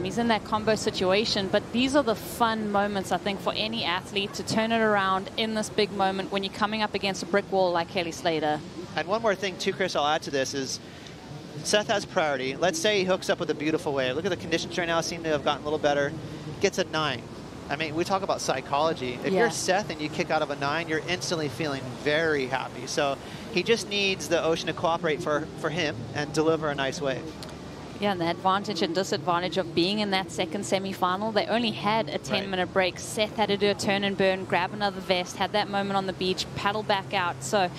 He's in that combo situation, but these are the fun moments, I think, for any athlete to turn it around in this big moment when you're coming up against a brick wall like Kelly Slater. And one more thing, too, Chris, I'll add to this is Seth has priority. Let's say he hooks up with a beautiful wave. Look at the conditions right now. Seem to have gotten a little better. Gets a 9. I mean, we talk about psychology. If you're Seth and you kick out of a 9, you're instantly feeling very happy. So he just needs the ocean to cooperate for him and deliver a nice wave. Yeah, and the advantage and disadvantage of being in that second semi-final, they only had a 10-minute break. Seth had to do a turn and burn, grab another vest, had that moment on the beach, paddle back out. So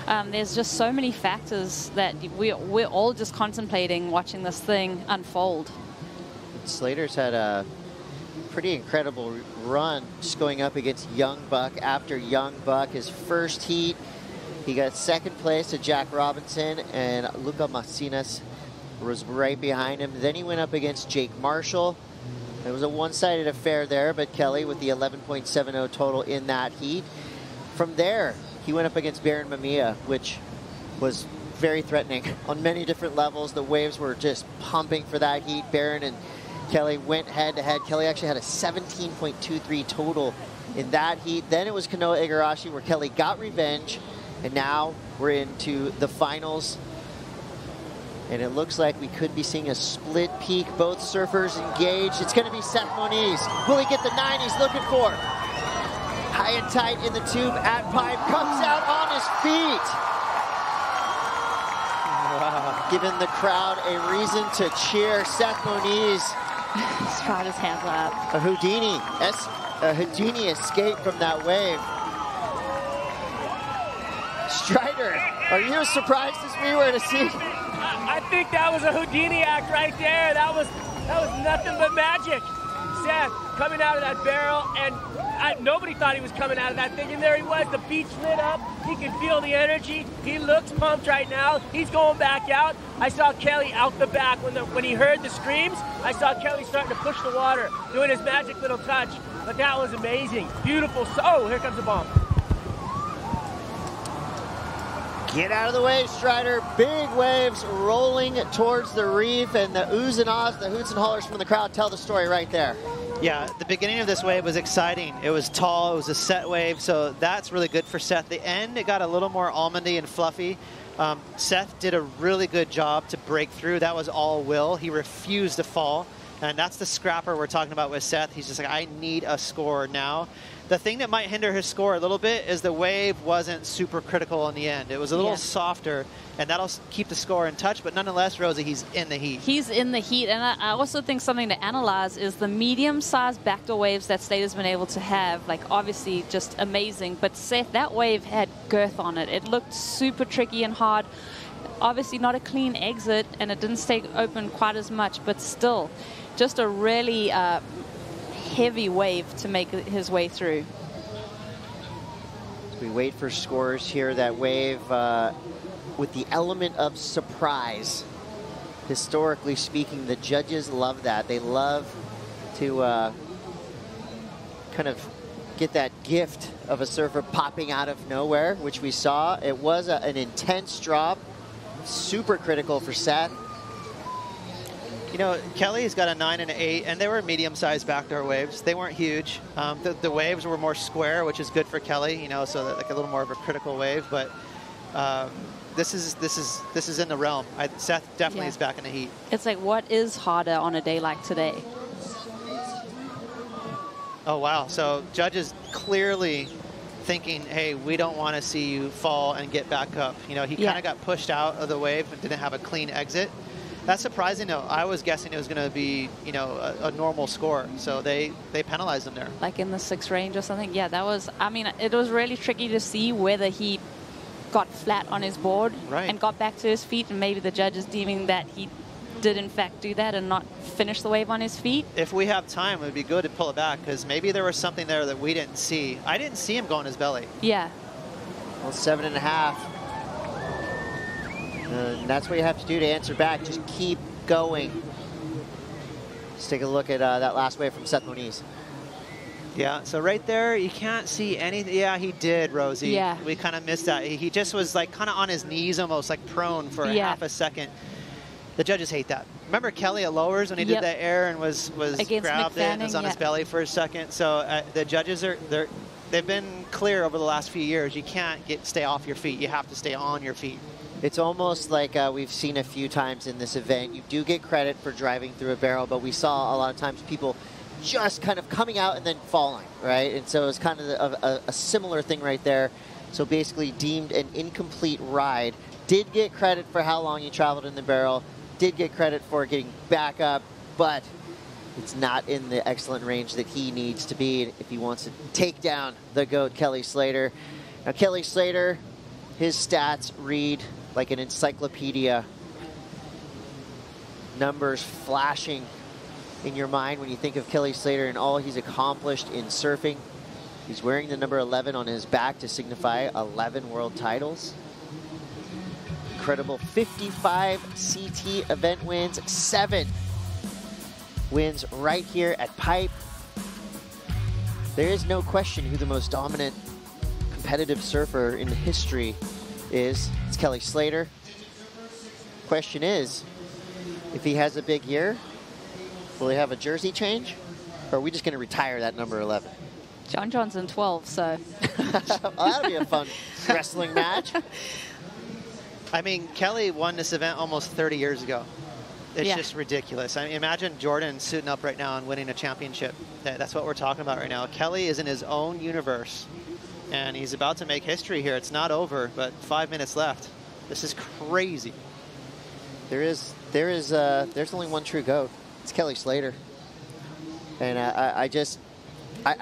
there's just so many factors that we're all just contemplating watching this thing unfold. Slater's had a pretty incredible run just going up against Young Buck after Young Buck. His first heat, he got second place to Jack Robinson, and Luca Macinas was right behind him. Then he went up against Jake Marshall. It was a one-sided affair there, but Kelly with the 11.70 total in that heat. From there, he went up against Baron Mamiya, which was very threatening on many different levels. The waves were just pumping for that heat. Baron and Kelly went head-to-head. Kelly actually had a 17.23 total in that heat. Then it was Kanoa Igarashi where Kelly got revenge, and now we're into the finals. And it looks like we could be seeing a split peak. Both surfers engaged. It's going to be Seth Moniz. Will he get the 9 he's looking for? High and tight in the tube at pipe. Comes out on his feet. Wow. Giving the crowd a reason to cheer. Seth Moniz. He's got his hands up. A Houdini escape from that wave. Strider, are you as surprised as we were to see? I think that was a Houdini act right there. That was nothing but magic. Seth coming out of that barrel, and nobody thought he was coming out of that thing, and there he was. The beach lit up. He could feel the energy. He looks pumped right now. He's going back out. I saw Kelly out the back when he heard the screams. I saw Kelly starting to push the water, doing his magic little touch. But that was amazing. Beautiful. Oh, here comes the bomb. Get out of the way, Strider. Big waves rolling towards the reef, and the oohs and ahs, the hoots and hollers from the crowd tell the story right there. Yeah, the beginning of this wave was exciting. It was tall, it was a set wave, so that's really good for Seth. The end, it got a little more almondy and fluffy. Seth did a really good job to break through. That was all will. He refused to fall, and that's the scrapper we're talking about with Seth. He's just like, I need a score now. The thing that might hinder his score a little bit is the wave wasn't super critical in the end. It was a little softer, and that'll keep the score in touch. But nonetheless, Rosie, he's in the heat. He's in the heat, and I also think something to analyze is the medium-sized backdoor waves that Slater's been able to have. Like, obviously, just amazing. But Seth, that wave had girth on it. It looked super tricky and hard. Obviously, not a clean exit, and it didn't stay open quite as much. But still, just a really heavy wave to make his way through. We wait for scores here. That wave with the element of surprise. Historically speaking, the judges love that. They love to kind of get that gift of a surfer popping out of nowhere, which we saw. It was an intense drop, super critical for Seth. You know, Kelly's got a 9 and an 8, and they were medium-sized backdoor waves. They weren't huge. The waves were more square, which is good for Kelly. You know, so that, like a little more of a critical wave. But this is in the realm. Seth definitely is back in the heat. It's like, what is harder on a day like today? Oh wow! So judges clearly thinking, hey, we don't want to see you fall and get back up. You know, he kind of got pushed out of the wave and didn't have a clean exit. That's surprising, though. I was guessing it was going to be, you know, a normal score. So they penalized him there. Like in the 6 range or something? Yeah, that was, I mean, it was really tricky to see whether he got flat on his board and got back to his feet, and maybe the judges deeming that he did in fact do that and not finish the wave on his feet. If we have time, it would be good to pull it back, because maybe there was something there that we didn't see. I didn't see him go on his belly. Yeah. Well, 7.5. And that's what you have to do to answer back. Just keep going. Let's take a look at that last wave from Seth Moniz. Yeah, so right there, you can't see anything. Yeah, he did, Rosie. Yeah. We kind of missed that. He just was like kind of on his knees almost, like prone for half a second. The judges hate that. Remember Kelly at lowers when he did that air and was grabbed it and was on his belly for a second? So the judges they've been clear over the last few years. You can't stay off your feet. You have to stay on your feet. It's almost like we've seen a few times in this event. You do get credit for driving through a barrel, but we saw a lot of times people just kind of coming out and then falling, right? And so it's kind of a similar thing right there. So basically deemed an incomplete ride. Did get credit for how long he traveled in the barrel. Did get credit for getting back up, but it's not in the excellent range that he needs to be if he wants to take down the GOAT, Kelly Slater. Now, Kelly Slater, his stats read like an encyclopedia. Numbers flashing in your mind when you think of Kelly Slater and all he's accomplished in surfing. He's wearing the number 11 on his back to signify 11 world titles. Incredible 55 CT event wins, 7 wins right here at Pipe. There is no question who the most dominant competitive surfer in history is. It's Kelly Slater. Question is, if he has a big year, will he have a jersey change? Or are we just going to retire that number 11? John Johnson 12, so. Well, that'll be a fun wrestling match. I mean, Kelly won this event almost 30 years ago. It's just ridiculous. I mean, imagine Jordan suiting up right now and winning a championship. That's what we're talking about right now. Kelly is in his own universe, and he's about to make history here. It's not over, but 5 minutes left. This is crazy. There's only one true GOAT. It's Kelly Slater. And I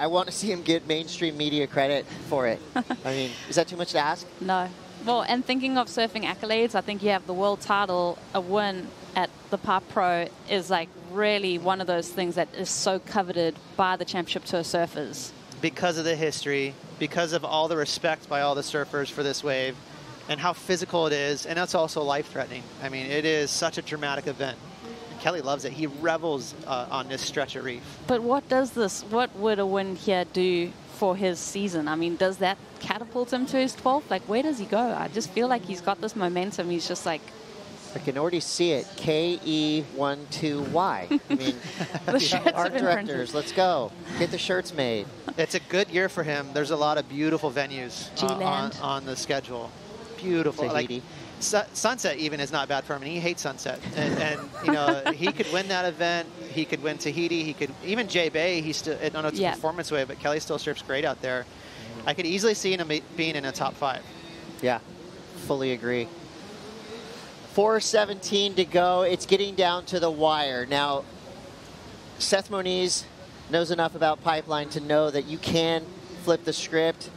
want to see him get mainstream media credit for it. I mean, is that too much to ask? No. Well, and thinking of surfing accolades, I think you have the world title, a win at the Pipe Pro is like really one of those things that is so coveted by the Championship Tour surfers. Because of the history, because of all the respect by all the surfers for this wave, and how physical it is, and it's also life-threatening. I mean, it is such a dramatic event. Kelly loves it. He revels on this stretch of reef. But what would a win here do for his season? I mean, does that catapult him to his 12th? Like, where does he go? I just feel like he's got this momentum. He's just like... I can already see it. KE12Y. I mean, the art directors, let's go. Get the shirts made. It's a good year for him. There's a lot of beautiful venues on the schedule. Beautiful. Tahiti. Like, Sunset even is not bad for him, and he hates Sunset. And you know, he could win that event. He could win Tahiti. He could even J Bay. He's still, I don't know, it's a performance wave, but Kelly still surfs great out there. I could easily see him being in a top 5. Yeah, fully agree. 4:17 to go. It's getting down to the wire. Now, Seth Moniz knows enough about Pipeline to know that you can flip the script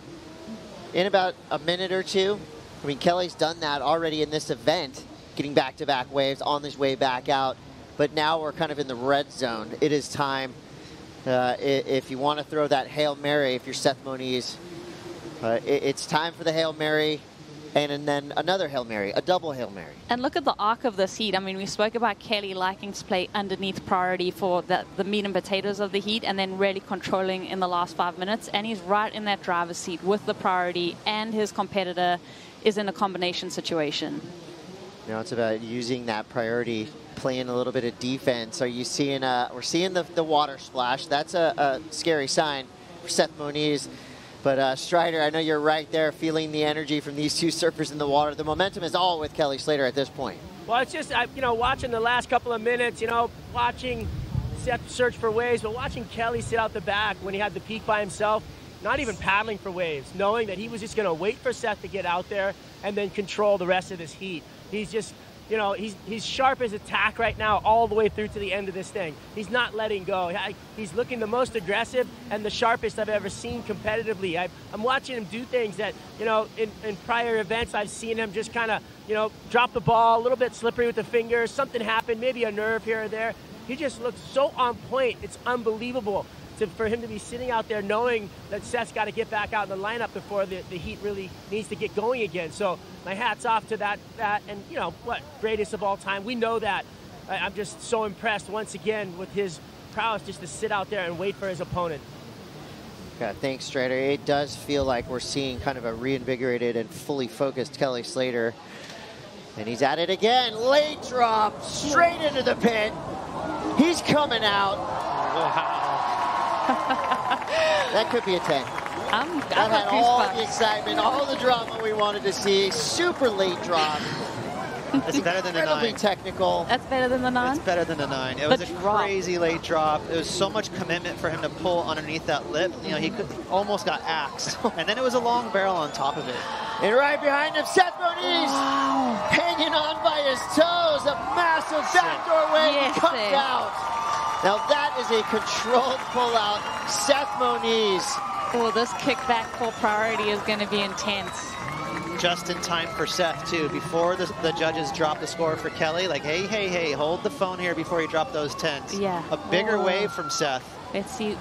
in about a minute or two. I mean, Kelly's done that already in this event, getting back-to-back waves on his way back out. But now we're kind of in the red zone. It is time, if you want to throw that Hail Mary, if you're Seth Moniz, it's time for the Hail Mary. And then another Hail Mary, a double Hail Mary. And look at the arc of this heat. I mean, we spoke about Kelly liking to play underneath priority for the meat and potatoes of the heat and then really controlling in the last 5 minutes. And he's right in that driver's seat with the priority, and his competitor is in a combination situation. Now it's about using that priority, playing a little bit of defense. Are you seeing, we're seeing the water splash. That's a scary sign for Seth Moniz. But Strider, I know you're right there feeling the energy from these two surfers in the water. The momentum is all with Kelly Slater at this point. Well, it's just, you know, watching the last couple of minutes, you know, watching Seth search for waves, but watching Kelly sit out the back when he had the peak by himself, not even paddling for waves, knowing that he was just going to wait for Seth to get out there and then control the rest of this heat. He's just, you know, he's sharp as attack right now all the way through to the end of this thing. He's not letting go. He's looking the most aggressive and the sharpest I've ever seen competitively. I'm watching him do things that, you know, in prior events I've seen him just kind of, you know, drop the ball, a little bit slippery with the fingers, something happened, maybe a nerve here or there. He just looks so on point. It's unbelievable for him to be sitting out there knowing that Seth's got to get back out in the lineup before the heat really needs to get going again. So my hat's off to that and, you know, what, greatest of all time. We know that. I'm just so impressed once again with his prowess just to sit out there and wait for his opponent. Yeah, thanks, Strider. It does feel like we're seeing kind of a reinvigorated and fully focused Kelly Slater. And he's at it again. Late drop, straight into the pit. He's coming out. Wow. That could be a 10. That had all the excitement, all the drama we wanted to see. Super late drop. It's better than the 9. Technical. That's better than the 9? It's better than the 9. It was a crazy late drop. It was so much commitment for him to pull underneath that lip. You know, he almost got axed. And then it was a long barrel on top of it. And right behind him, Seth Moniz, hanging on by his toes. A massive backdoor wave comes out. Now that is a controlled pullout. Seth Moniz. Oh, this kickback full priority is going to be intense. Just in time for Seth, too. Before the judges drop the score for Kelly, like, hey, hold the phone here before you drop those 10s. Yeah. A bigger wave from Seth. Let's see.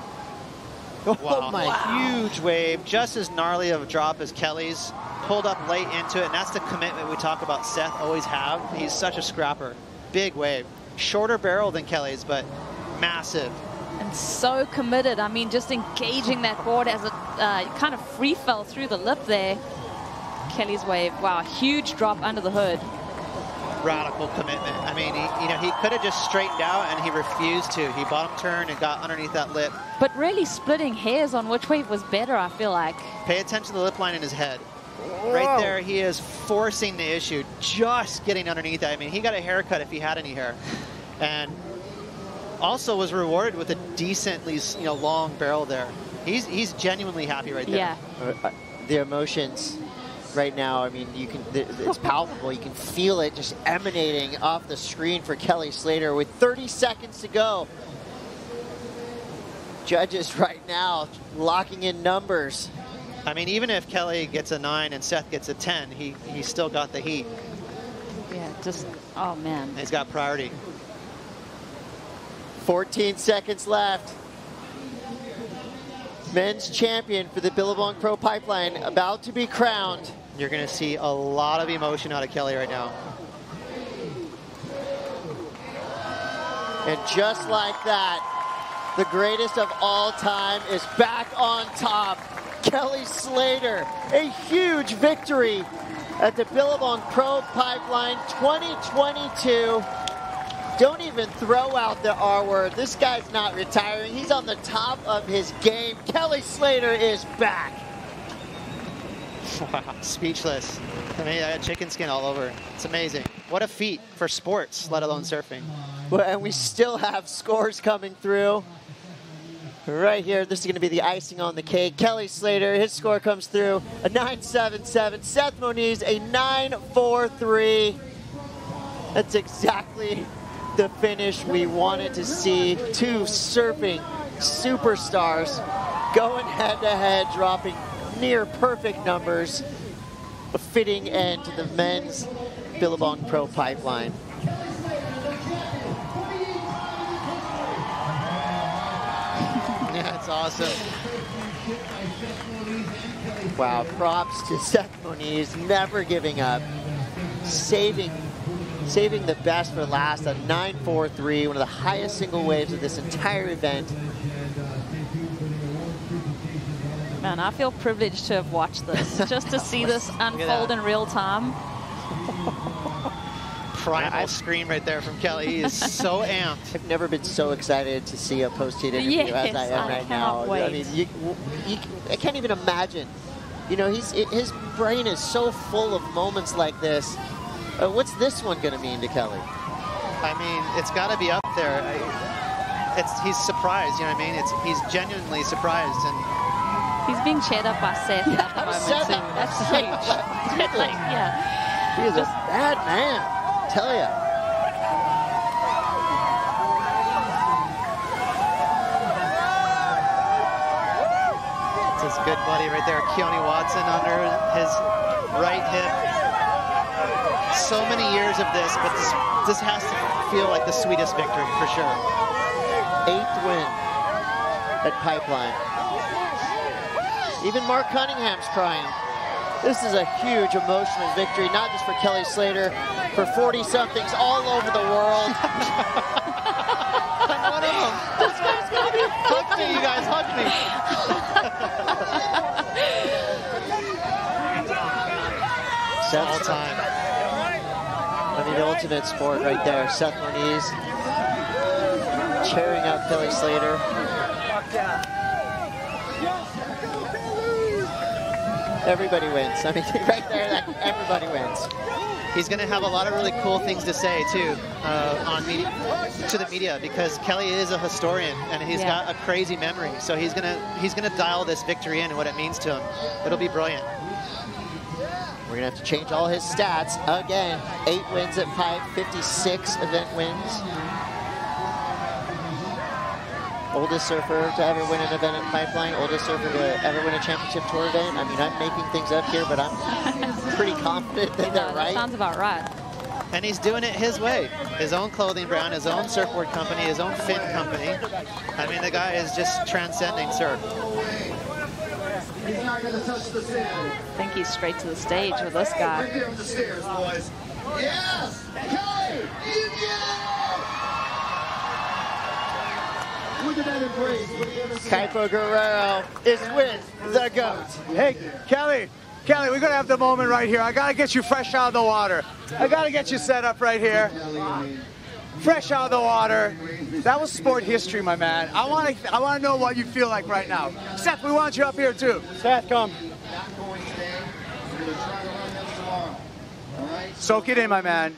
Wow. Huge wave. Just as gnarly of a drop as Kelly's. Pulled up late into it, and that's the commitment we talk about Seth always have. He's such a scrapper. Big wave. Shorter barrel than Kelly's, but massive. And so committed. I mean, just engaging that board as it kind of free fell through the lip there. Kelly's wave. Wow, huge drop under the hood. Radical commitment. I mean, he could have just straightened out, and he refused to. He bottom turned and got underneath that lip. But really splitting hairs on which wave was better, I feel like. Pay attention to the lip line in his head. Right there, he is forcing the issue, just getting underneath that. I mean, he got a haircut if he had any hair. And also was rewarded with a decently, long barrel there. He's genuinely happy right there. Yeah. The emotions right now, I mean, it's palpable. You can feel it just emanating off the screen for Kelly Slater with 30 seconds to go. Judges right now locking in numbers. I mean, even if Kelly gets a 9 and Seth gets a 10, he still got the heat. Yeah, just, oh man. He's got priority. 14 seconds left. Men's champion for the Billabong Pro Pipeline about to be crowned. You're going to see a lot of emotion out of Kelly right now. And just like that, the greatest of all time is back on top. Kelly Slater, a huge victory at the Billabong Pro Pipeline 2022. Don't even throw out the R word. This guy's not retiring. He's on the top of his game. Kelly Slater is back. Wow, speechless. I mean, I had chicken skin all over. It's amazing. What a feat for sports, let alone surfing. Well, and we still have scores coming through. Right here, this is going to be the icing on the cake. Kelly Slater, his score comes through, a 9.77. Seth Moniz, a 9.43. That's exactly the finish we wanted to see. Two surfing superstars going head-to-head, dropping near perfect numbers. A fitting end to the men's Billabong Pro Pipeline. Yeah, it's awesome. Wow, props to Seth Moniz, never giving up, saving the best for last, a 9.43, one of the highest single waves of this entire event. Man, I feel privileged to have watched this, just to see this unfold in real time. Primal scream right there from Kelly. He is so amped. I've never been so excited to see a post-heat interview as I am right now. Wait. I mean, I can't even imagine. You know, his brain is so full of moments like this. What's this one going to mean to Kelly? I mean, it's got to be up there. He's surprised, you know what I mean? He's genuinely surprised. And he's being cheered up by Seth at the moment, too. That's huge. Yeah. He is a bad man, I tell ya. It's his good buddy right there, Keone Watson, under his right hip. So many years of this, but this has to feel like the sweetest victory for sure. 8th win at Pipeline. Even Mark Cunningham's crying. This is a huge emotional victory, not just for Kelly Slater, for 40-somethings all over the world. I'm one of them. This guy's gonna be hug me, you guys, hug me. All time. I mean, the ultimate sport right there. Seth Moniz cheering out Kelly Slater. Everybody wins. I mean, right there, everybody wins. he's going to have a lot of really cool things to say too to the media, because Kelly is a historian and he's got a crazy memory. So he's gonna dial this victory in and what it means to him. It'll be brilliant. We're gonna have to change all his stats again. 8 wins at pipe, 56 event wins. Oldest surfer to ever win an event at Pipeline, oldest surfer to ever win a championship tour event. I mean, I'm making things up here, but I'm pretty confident that they're right. Sounds about right. And he's doing it his way. His own clothing brand, his own surfboard company, his own fin company. I mean, the guy is just transcending surf. He's not going to touch the sand. I think he's straight to the stage with this guy. Right there on the stairs, boys. Yes! Kelly! Look at that embrace. Kaipo Guerrero is with the GOAT. Hey, Kelly, we're gonna have the moment right here. I gotta get you fresh out of the water. I gotta get you set up right here. Fresh out of the water. That was sport history, my man. I wanna know what you feel like right now. Seth, we want you up here too. Seth, come. Soak it in, my man.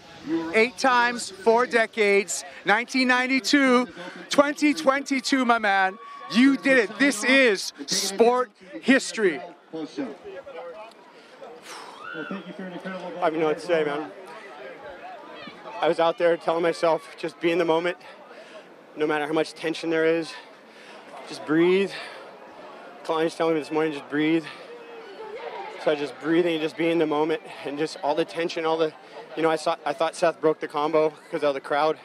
8 times, 4 decades, 1992, 2022, my man. You did it. This is sport history. I have no what to say, man. I was out there telling myself, just be in the moment, no matter how much tension there is. Just breathe. Clients telling me this morning, just breathe. So I just breathing and just be in the moment, and just all the tension, all the, you know, I thought Seth broke the combo because of the crowd.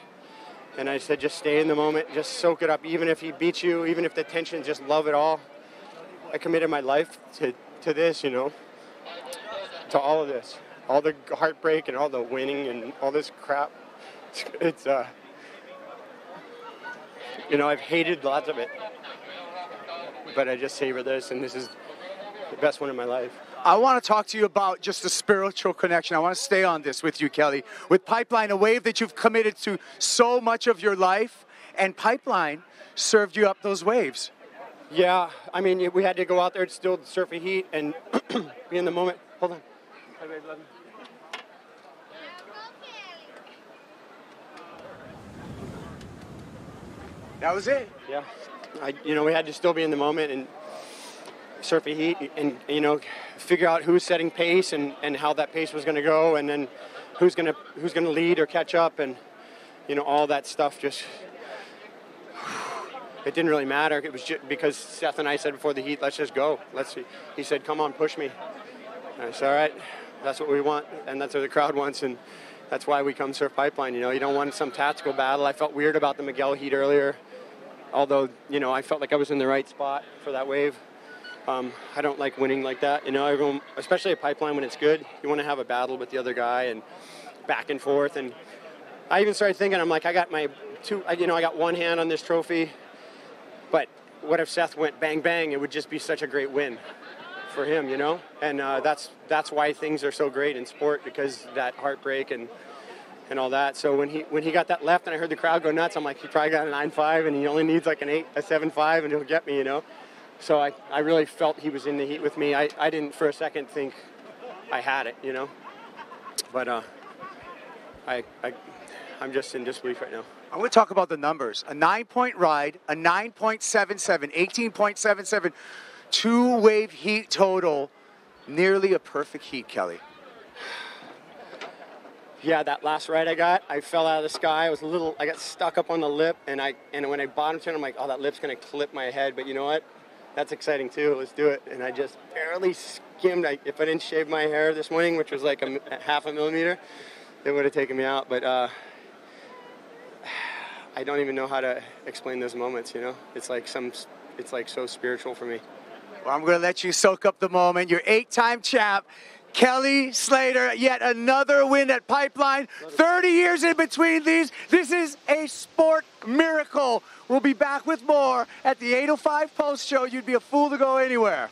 And I said, just stay in the moment, just soak it up. Even if he beats you, even if the tension, just love it all. I committed my life to this, you know, to all of this. All the heartbreak and all the winning and all this crap. It's you know, I've hated lots of it. But I just savor this, and this is the best one of my life. I want to talk to you about just the spiritual connection. I want to stay on this with you, Kelly. With Pipeline, a wave that you've committed to so much of your life, and Pipeline served you up those waves. Yeah, I mean, we had to go out there to still surf a heat and be in the moment. Hold on. That was it. Yeah, you know, we had to still be in the moment and surf a heat, and you know, figure out who's setting pace and how that pace was going to go, and then who's going to lead or catch up, and you know, all that stuff. Just it didn't really matter. It was just because Seth and I said before the heat, let's just go. Let's see. He said, come on, push me. And I said, all right, that's what we want, and that's what the crowd wants, and that's why we come surf Pipeline. You know, you don't want some tactical battle. I felt weird about the Miguel heat earlier, although, you know, I felt like I was in the right spot for that wave. I don't like winning like that. You know, everyone, especially a Pipeline when it's good, you want to have a battle with the other guy and back and forth. And I even started thinking, I'm like, I got my I got one hand on this trophy, but what if Seth went bang, bang? It would just be such a great win for him, you know? And that's why things are so great in sport, because that heartbreak and all that. So when he got that left and I heard the crowd go nuts, I'm like, he probably got a 9.5 and he only needs like a 7.5 and he'll get me, you know? So I really felt he was in the heat with me. I didn't for a second think I had it, you know? But I'm just in disbelief right now. I want to talk about the numbers. A 9-point ride, a 9.77, 18.77, 2-wave heat total, nearly a perfect heat, Kelly. Yeah, that last ride I fell out of the sky. I got stuck up on the lip, and when I bottom turned, I'm like, oh, that lip's gonna clip my head. But you know what? That's exciting too. Let's do it. And I just barely skimmed. If I didn't shave my hair this morning, which was like a half a millimeter, it would have taken me out. But I don't even know how to explain those moments. You know, it's like so spiritual for me. Well, I'm going to let you soak up the moment. Your 8-time champ, Kelly Slater, yet another win at Pipeline. 30 years in between these. This is a sport miracle. We'll be back with more at the 8:05 post show. You'd be a fool to go anywhere.